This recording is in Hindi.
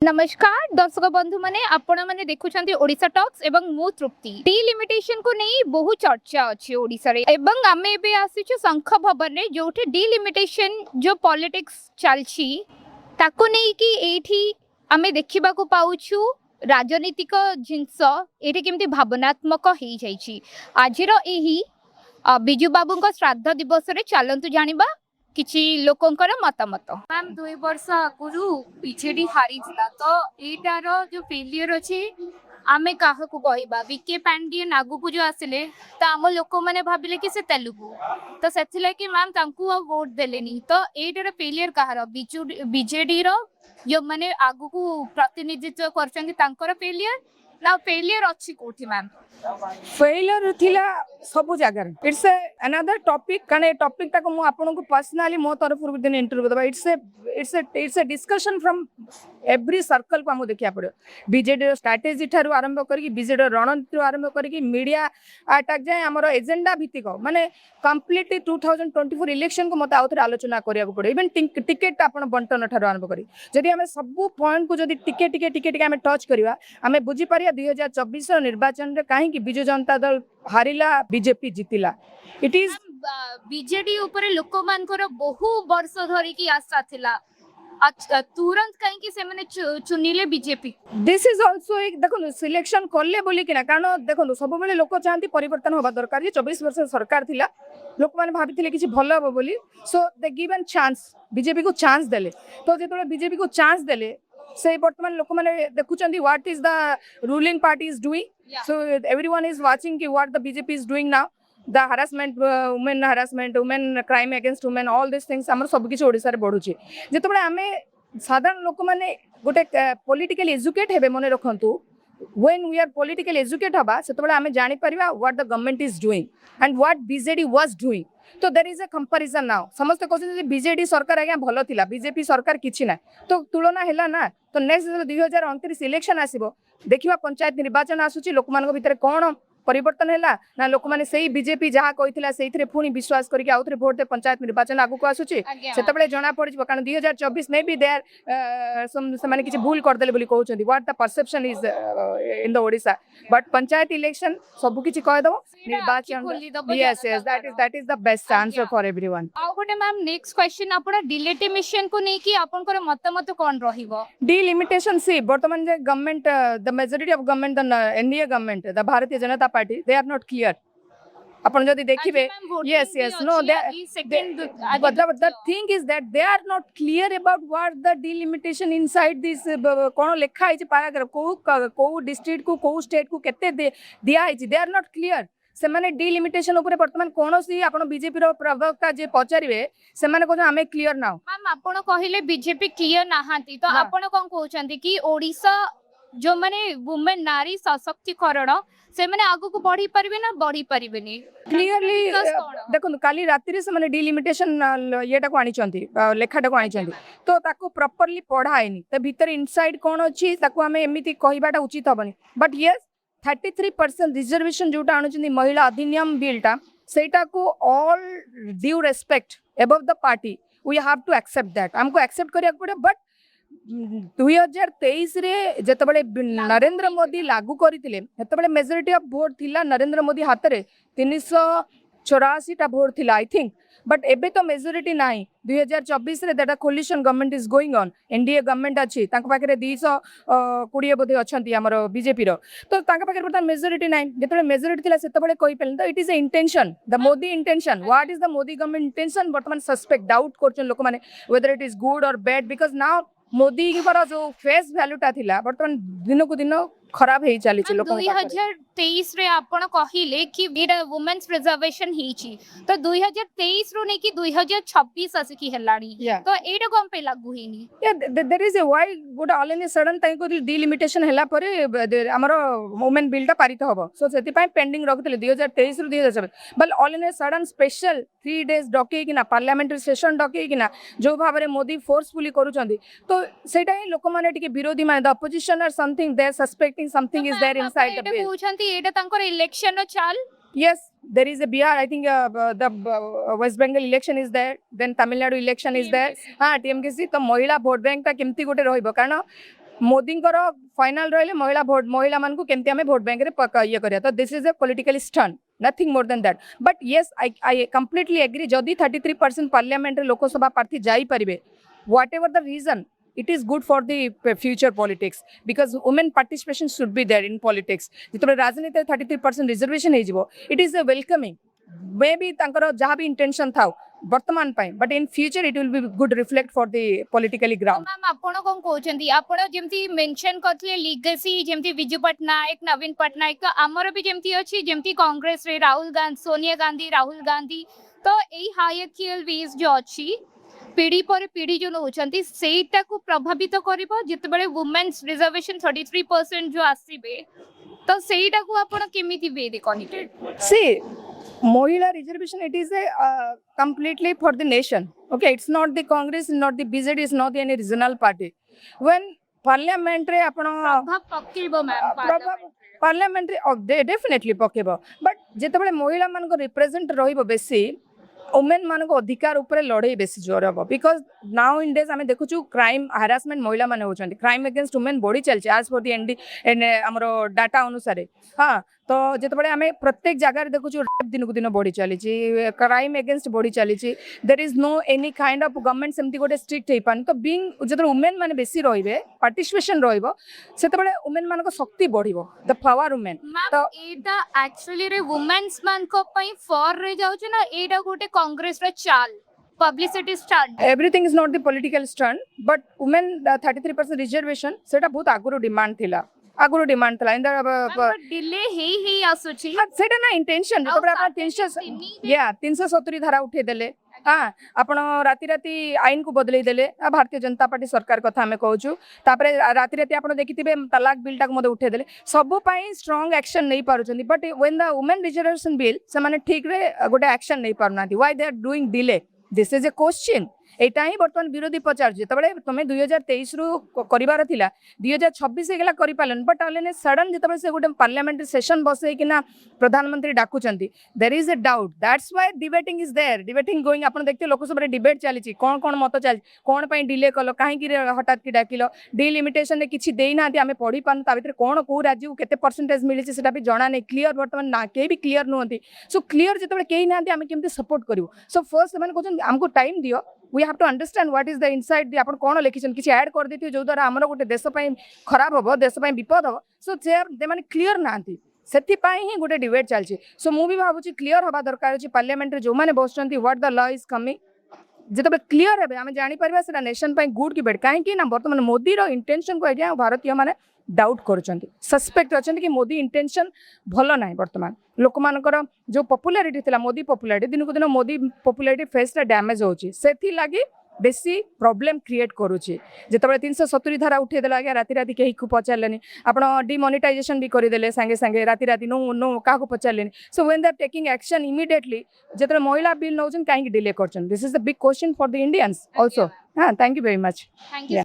नमस्कार दर्शक बंधु माने आपण माने देखुछंती ओडिसा टॉक्स एवं मु तृप्ति डिलिमिटेशन को नहीं बहु चर्चा अछि ओडिसा रे एवं आमे एबे आसीछु शंख भवन रे जोठी डिलिमिटेशन जो पॉलिटिक्स चलछि ताको नहीं कि एठी आमे देखिबा को पाउछु राजनीतिक जिंस एठी केमती भावनात्मक हेई जाइछि आजिर एही बिजू बाबूଙ୍କ श्राद्ध दिवस रे चलंतु जानिबा किछि लोकंकर मतामत मैम 2 वर्ष आगुरु बीजेडी हारी थिला तो एटार जो फेलियर अछि आमे काहकु कहबा विके पांडियन आगु को जो आसिले त आम लोक माने भाबिले कि से तेलुगु तो सेथिले कि मैम तांकु वोट देलेनी तो एटार फेलियर कहार बीजेडी रो जो माने आगु को प्रतिनिधित्व करछन तांकर फेलियर ना फेलियर अछि कोठी मैम फेलियर थिला सब जगह इट्स अनदर टॉपिक कने टॉपिक तक मु आपन को पर्सनली मो तरफ दिन इंटरव्यू दबा it's a discussion from every circle को हम देखिया पड़ो बीजेडी स्ट्रेटेजी ठारू आरंभ करके बीजेडी रणनीति आरंभ करके मीडिया अटैक जाए हमर एजेंडा भित्तिक माने कंप्लीटली 2024 इलेक्शन को मत आउथरे आलोचना करिया पड़ो इवन टिकेट आपन बंटन ठारू आरंभ करी जदि हमें सब पॉइंट को जदि टिके हमें टच करिवा हमें बुझी पारिया 2024 निर्वाचन रे काहे कि Biju Janata Dal हारिला BJP जीतिला it is BJD ऊपर लोक मानकर बहु वर्ष धरी की आशा थिला तुरंत कहीं कि से माने चुनिले बीजेपी दिस इज आल्सो एक देखो सिलेक्शन करले बोली कि ना कारण देखो सब बेले लोक चाहती परिवर्तन होबा दरकार ये 24 वर्ष सरकार थिला लोक माने भाबिथिले किछि भलो हो बोली सो दे गिवन चांस बीजेपी को चांस देले तो जेतोले बीजेपी को चांस देले से वर्तमान लोक माने देखुचंदी what is the ruling party is doing so everyone is watching कि what the BJP is doing now the harassment women crime against women all these things हमर सब किछ ओडिसा रे बढ़ुची जेतबे आमे साधारण लोक माने गोटे पॉलिटिकल एजुकेट हेबे मने रखंतु when we are politically educated हबा सेतबे आमे जानि परिबा what the government is doing and what BJD was doing तो there is a comparison now समस्त कहते बीजेडी सरकार आज्ञा भलो थिला बीजेपी सरकार किछि ना तो तुलना हैला ना तो नेक्स्ट 2029 इलेक्शन आसीबो देखिबा पंचायत निर्वाचन आसुची लोक मानक भितर कोन परिवर्तन है ना लोक मैंने से बीजेपी जहाँ कही से पुणी विश्वास करके आउ थे भोट दे पंचायत निर्वाचन आगू को आसूची से जना पड़ कारण 2024 में भी देर से किसी भूल करदे बोली कहते what the perception is in the Odisha but panchayat election सब किसी कहीदेव निर्वाचन yes yes that is the best answer for everyone आ गोटे मैम नेक्स्ट क्वेश्चन आपण डिलिमिटेशन को नहीं कि आपनकर मतामत कोन रहिबो डिलिमिटेशन सी वर्तमान जे government the majority of government the NDA government the Bharatiya Janata party they are not clear अपन जदि देखिबे yes no but the thing is that they are not clear about what the delimitation inside this कोन लेखा है पैराग्राफ को डिस्ट्रिक्ट को स्टेट को केते दिया है they are not clear से माने डिलिमिटेशन ऊपर वर्तमान कोनोसी आपण बीजेपी रो प्रवक्ता जे पचारिबे से माने कोन हमें क्लियर नाउ मैम आपण कहिले बीजेपी क्लियर नाहांती तो आपण कोन कहउचंती कि ओडिसा जो माने वुमेन नारी सशक्तिकरण से माने आगु को बढ़ी परिबे ना बढ़ी परिबेनी क्लियरली देखो काली रात्रि से माने डिलिमिटेशन येटा को आनी चंती लेखाटा को आनी चंती तो ताको प्रॉपर्ली पढ़ाएनी त भीतर इनसाइड कोन अछि ताको हमें एमिति कहिबाटा उचित हबनी बट यस 33% रिजर्वेशन जोटा आनु चंती महिला अधिनियम बिलटा सेटा को all due respect above the party we have to accept that हमको एक्सेप्ट करिया पड़े बट 2023 रे जतबले नरेंद्र मोदी लागू करथिले हेतबले मेजॉरिटी ऑफ वोट थिला नरेंद्र मोदी हाथ रे 384 टा वोट थिला आई थिंक बट एबे तो मेजॉरिटी नाही 2024 रे that coalition government is going on NDA government अछि तांक पाखरे 220 बोधे अछंती हमर बीजेपी रो तो तांक पाखरे बर्तमान मेजॉरिटी नाही जतबले मेजॉरिटी थिला सेतबले कहि पेल तो it is a intention the Modi intention what is the Modi government intention बर्तमान सस्पेक्ट डाउट करछन लोक माने वेदर इट इज गुड और बैड बिकॉज़ नाउ मोदी जो फेस वैल्यू टा थिला बर्तमान दिन को दिन खराब हे चली छ लोक 2023 रे आपण कहिले कि एटा वुमेन्स प्रिजर्वेशन हिची तो 2023 रो नै कि 2026 आसे कि हेलानी तो एटा कोन पे लागू हेनी there is a why good all in sudden ताई को डिलिमिटेशन हैला परे हमर वुमेन बिल टा पारित होबो सो सेति पई पेंडिंग रखथिले 2023 रो 2027 बल all in sudden special 3 days decay कि ना पार्लियामेंट्री सेशन डके कि ना जो भाबरे मोदी फोर्सफुली करूचंदी तो सेटा ही लोक माने टिके विरोधी माने the opposition are something they suspecting something is there inside the bill पूछंती एटा तांकर इलेक्शन चाल yes there is a BR I think the West Bengal election is there then Tamil Nadu election is there TMKC तो महिला वोट बैंक ता केमती गोटे रहइबो कारण मोदी फाइनल रही महिला मान केमती आम भोट बैंक ये करिया तो this is a political stunt nothing more than that but yes I completely agree जदि 33% पार्लियामेंट लोकसभा प्रार्थी जाई परिबे whatever the reason it is good for the future politics because women participation should be there in politics जितबे राजनीति 33% रिजर्वेशन हे जिवो it is a welcoming maybe तांकर जहाँ भी इंटेंशन था वर्तमान पाए but in future it will be good reflect for the politically ground ma'am आपण कोन कहउछंती आपण जेमती मेंशन करथले लीगेसी जेमती विजू पटनायक नवीन पटनायक हमर भी जेमती अछि जेमती कांग्रेस रे राहुल गांधी सोनिया गांधी राहुल गांधी तो एई हायरकियल वेज जो अछि पीढ़ी पर पीढ़ी जो नौचंती सेटा को प्रभावित करिवो जितबेले वुमेन्स रिजर्वेशन 33% जो आसीबे तो सेटा को आपण केमिति वे दे कनेक्टेड सी Mohila reservation, it is a completely for the nation. Okay, it's not the Congress, not the BJD, it's not any regional party. When parliament रे आपण प्रभाव पकेबो मैम parliament रे definitely पकेबो but जेतबेले महिला मान को रिप्रेजेंट रहिबो बेसी वुमेन मान को अधिकार ऊपर लड़ाई बेसी जोर हम बिकज नाउ इन डेज आम देखु क्राइम हारासमेंट महिला माने होचंती क्राइम अगेंस्ट वुमेन बढ़ी चलছে आज फॉर द एनडी हमर डाटा अनुसार हाँ तो जितेबाला आम प्रत्येक जगार देखु रेप दिन को दिन बढ़ी चली क्राइम अगेंस्ट बढ़ी चली there is no any kind of government सेमती गोटे स्ट्रिक्ट हो पानी तो बीइंग जो वुमेन माने बेसी रहिबे पार्टिसिपेशन रहिबो सेतेबाला वुमेन मान को शक्ति बढ़िबो द पावर वुमेन तो एटा एक्चुअली रे वुमेन्स मान को पई फॉर रे जाउ ना एटा गोटे कांग्रेस रे चाल publicity stunt everything is not the political stunt but women 33% reservation सेटा बहुत आगुरो डिमांड थिला आगुरो डिमांड थिला इन डिले हे आसुची सेटा ना इंटेंशन जेतबे आपण 370 धारा उठे देले हाँ आपण राति राति आईन को बदलै देले भारतीय जनता पार्टी सरकार कथा हमें कहूँ तापरे राति राति आपण देखिथिबे तलाक बिल टाक मते उठे देले सब पई स्ट्रांग एक्शन नहीं पारुचंदी but when the women reservation bill से माने ठीक रे गोटे एक्शन नहीं पारुनाती why they are doing delay this is a question एटा ही बर्तमान विरोधी पचार जितेबाला तुम 2023 रु कर 2026 गला कर पालन बट ऑल सडन जितेबाला से गोटे पार्लियामेंट्री सेशन बसई किना प्रधानमंत्री डाकुचंती there is a doubt that's why debating is there debating going आपण देखते लोकसभा डिबेट चली कौन कौन मत चली कौन पई डिले कल कहीं हठात की डाकिल डिलिमिटेशन रे किछि देई ना आमे पढ़ी पान ता भितर कौन को राज्य को केते परसेंटेज मिली सेटा भी जना नहीं क्लियर बर्तमान ना के भी क्लियर नुहंती सो क्लियर जितेबाला केही ना आमे केमते सपोर्ट करिवो सो फर्स्ट माने कहन हमको टाइम दियो we have to understand what is the inside the आपण कोन लिखिसन किछि ऐड कर देथियो जो द्वारा हमर गोटे देश पई खराब होबो देश पई विपद होबो सो दे माने क्लियर नांती सेति पई ही गोटे डिबेट चलछि सो मु भी भाबुछि क्लियर होबा दरकार अछि पार्लियामेंट रे जो माने बसचंती what the law is coming जेतबे क्लियर हेबे आमे जानि परबा सेटा नेशन पई गुड की बेड काहे कि ना वर्तमान मोदी रो इंटेंशन को एडिया भारतीय माने डाउट करुचंती सस्पेक्ट अछंती कि मोदी इंटेंशन भलो नाही वर्तमान लोक मानकर जो पॉपुलैरिटी थिला मोदी पॉपुलैरिटी दिन को दिन मोदी पॉपुलैरिटी फेस रे डैमेज होची सेथि लागि बेसी प्रॉब्लम क्रिएट करुची जेतबे 370 धारा उठे देला आगे राति राति केही को पचारलेनी आपण डिमोनेटाइजेशन भी करि देले संगे संगे राति राति नो का को पचारलेनी so when they are taking action immediately जेतबे महिला बिल नौजन काहे डिले करछन this is the big question for the Indians also हां thank you very much thank you